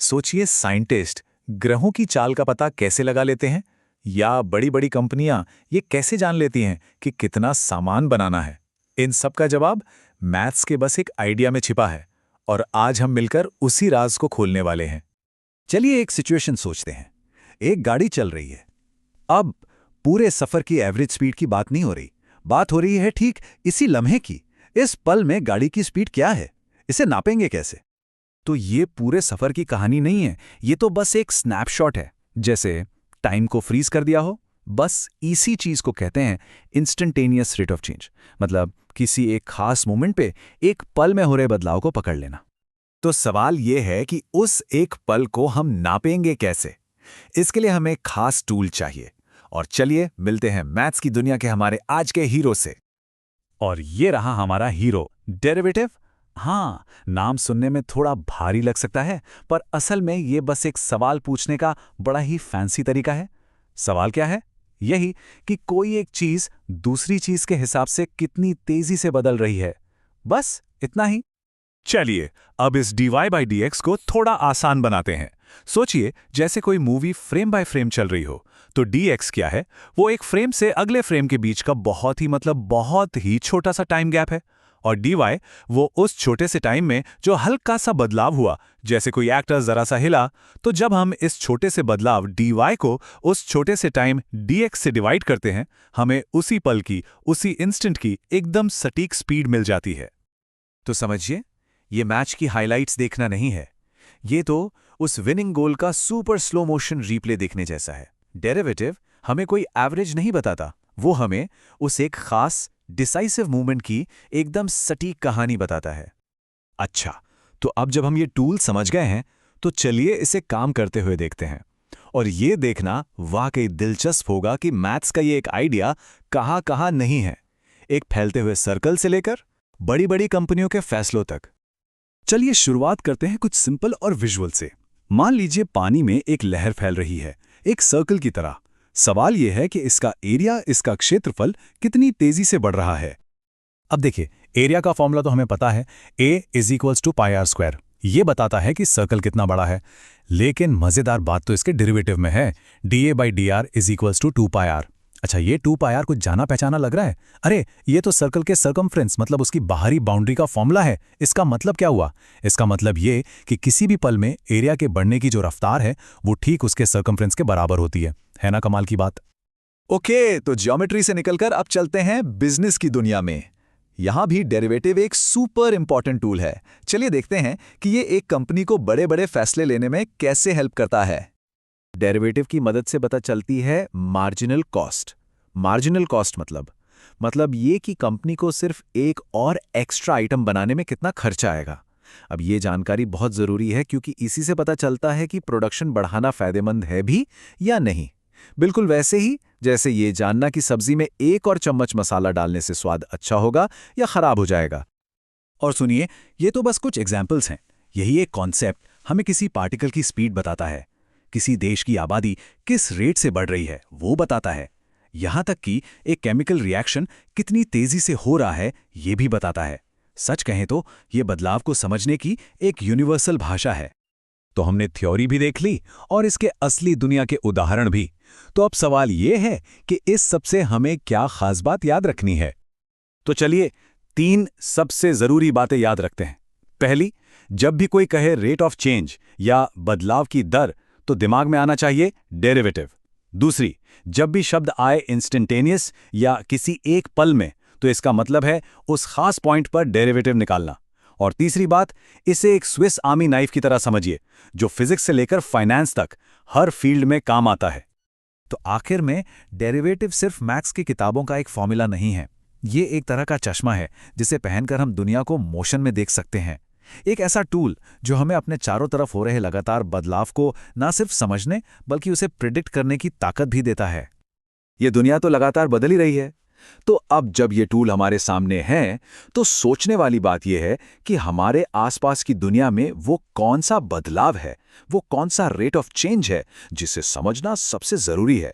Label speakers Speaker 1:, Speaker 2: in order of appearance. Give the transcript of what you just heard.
Speaker 1: सोचिए साइंटिस्ट ग्रहों की चाल का पता कैसे लगा लेते हैं, या बड़ी बड़ी कंपनियां ये कैसे जान लेती हैं कि कितना सामान बनाना है। इन सब का जवाब मैथ्स के बस एक आइडिया में छिपा है, और आज हम मिलकर उसी राज को खोलने वाले हैं।
Speaker 2: चलिए एक सिचुएशन सोचते हैं। एक गाड़ी चल रही है। अब पूरे सफर की एवरेज स्पीड की बात नहीं हो रही, बात हो रही है ठीक इसी लम्हे की। इस पल में गाड़ी की स्पीड क्या है, इसे नापेंगे कैसे? तो ये पूरे सफर की कहानी नहीं है, ये तो बस एक स्नैपशॉट है। जैसे टाइम को फ्रीज कर दिया हो। बस इसी चीज को कहते हैं इंस्टेंटेनियस रेट ऑफ चेंज। मतलब किसी एक खास मोमेंट पे एक पल में हो रहे बदलाव को पकड़ लेना।
Speaker 1: तो सवाल ये है कि उस एक पल को हम नापेंगे कैसे। इसके लिए हमें खास टूल चाहिए, और चलिए मिलते हैं मैथ्स की दुनिया के हमारे आज के हीरो से।
Speaker 2: और ये रहा हमारा हीरो, डेरिवेटिव। हाँ, नाम सुनने में थोड़ा भारी लग सकता है, पर असल में ये बस एक सवाल पूछने का बड़ा ही फैंसी तरीका है। सवाल क्या है? यही कि कोई एक चीज दूसरी चीज के हिसाब से कितनी तेजी से बदल रही है। बस इतना ही।
Speaker 1: चलिए अब इस dy/dx को थोड़ा आसान बनाते हैं। सोचिए जैसे कोई मूवी फ्रेम बाय फ्रेम चल रही हो, तो dx क्या है? वो एक फ्रेम से अगले फ्रेम के बीच का बहुत ही छोटा सा टाइम गैप है। और dy वो उस छोटे से टाइम में जो हल्का सा बदलाव हुआ, जैसे कोई एक्टर जरा सा हिला। तो जब हम इस छोटे से बदलाव dy को उस छोटे से टाइम dx से डिवाइड करते हैं, हमें उसी पल की, उसी इंस्टेंट की एकदम सटीक स्पीड मिल जाती है। तो समझिए, ये मैच की हाइलाइट्स देखना नहीं है, ये तो उस विनिंग गोल का सुपर स्लो मोशन रीप्ले देखने जैसा है। डेरिवेटिव हमें कोई एवरेज नहीं बताता, वो हमें उस एक खास डिसाइसिव मूवमेंट की एकदम सटीक कहानी बताता है। अच्छा, तो अब जब हम ये टूल समझ गए हैं, तो चलिए इसे काम करते हुए देखते हैं। और ये देखना वाकई दिलचस्प होगा कि मैथ्स का ये एक आइडिया कहाँ कहाँ नहीं है, एक फैलते हुए सर्कल से लेकर बड़ी बड़ी कंपनियों के फैसलों तक। चलिए शुरुआत करते हैं कुछ सिंपल और विजुअल से। मान लीजिए पानी में एक लहर फैल रही है, एक सर्कल की तरह। सवाल यह है कि इसका एरिया, इसका क्षेत्रफल कितनी तेजी से बढ़ रहा है। अब देखिए, एरिया का फॉर्मूला तो हमें पता है, A = πr²। ये बताता है कि सर्कल कितना बड़ा है। लेकिन मजेदार बात तो इसके डेरिवेटिव में है, dA/dr = 2πr। अच्छा, ये 2πr कुछ जाना पहचाना लग रहा है। अरे, ये तो सर्कल के सर्कमफ्रेंस, मतलब उसकी बाहरी बाउंड्री का फॉर्मूला है। इसका मतलब क्या हुआ? इसका मतलब ये कि किसी भी पल में एरिया के बढ़ने की जो रफ्तार है, वो ठीक उसके सर्कमफ्रेंस के बराबर होती है ना? कमाल की बात। ओके, तो ज्योमेट्री से निकलकर अब चलते हैं बिजनेस की दुनिया में। यहां भी डेरिवेटिव एक सुपर इंपॉर्टेंट टूल है। चलिए देखते हैं कि ये एक कंपनी को बड़े बड़े फैसले लेने में कैसे हेल्प करता है। डेरिवेटिव की मदद से पता चलती है मार्जिनल कॉस्ट। मार्जिनल कॉस्ट मतलब ये कि कंपनी को सिर्फ एक और एक्स्ट्रा आइटम बनाने में कितना खर्चा आएगा। अब ये जानकारी बहुत ज़रूरी है, क्योंकि इसी से पता चलता है कि प्रोडक्शन बढ़ाना फ़ायदेमंद है भी या नहीं। बिल्कुल वैसे ही जैसे ये जानना कि सब्जी में एक और चम्मच मसाला डालने से स्वाद अच्छा होगा या ख़राब हो जाएगा। और सुनिए, ये तो बस कुछ एग्जाम्पल्स हैं। यही एक कॉन्सेप्ट हमें किसी पार्टिकल की स्पीड बताता है, किसी देश की आबादी किस रेट से बढ़ रही है वो बताता है, यहां तक कि एक केमिकल रिएक्शन कितनी तेजी से हो रहा है ये भी बताता है। सच कहें तो ये बदलाव को समझने की एक यूनिवर्सल भाषा है। तो हमने थ्योरी भी देख ली और इसके असली दुनिया के उदाहरण भी। तो अब सवाल ये है कि इस सबसे हमें क्या खास बात याद रखनी है। तो चलिए 3 सबसे जरूरी बातें याद रखते हैं। पहली, जब भी कोई कहे रेट ऑफ चेंज या बदलाव की दर, तो दिमाग में आना चाहिए डेरिवेटिव। दूसरी, जब भी शब्द आए इंस्टेंटेनियस या किसी एक पल में, तो इसका मतलब है उस खास पॉइंट पर डेरिवेटिव निकालना। और तीसरी बात, इसे एक स्विस आर्मी नाइफ की तरह समझिए, जो फिजिक्स से लेकर फाइनेंस तक हर फील्ड में काम आता है। तो आखिर में डेरिवेटिव सिर्फ मैथ्स की किताबों का एक फॉर्मूला नहीं है, ये एक तरह का चश्मा है जिसे पहनकर हम दुनिया को मोशन में देख सकते हैं। एक ऐसा टूल जो हमें अपने चारों तरफ हो रहे लगातार बदलाव को न सिर्फ समझने बल्कि उसे प्रिडिक्ट करने की ताकत भी देता है। ये दुनिया तो लगातार बदल ही रही है। तो अब जब ये टूल हमारे सामने है, तो सोचने वाली बात यह है कि हमारे आसपास की दुनिया में वो कौन सा बदलाव है, वो कौन सा रेट ऑफ चेंज है जिसे समझना सबसे जरूरी है।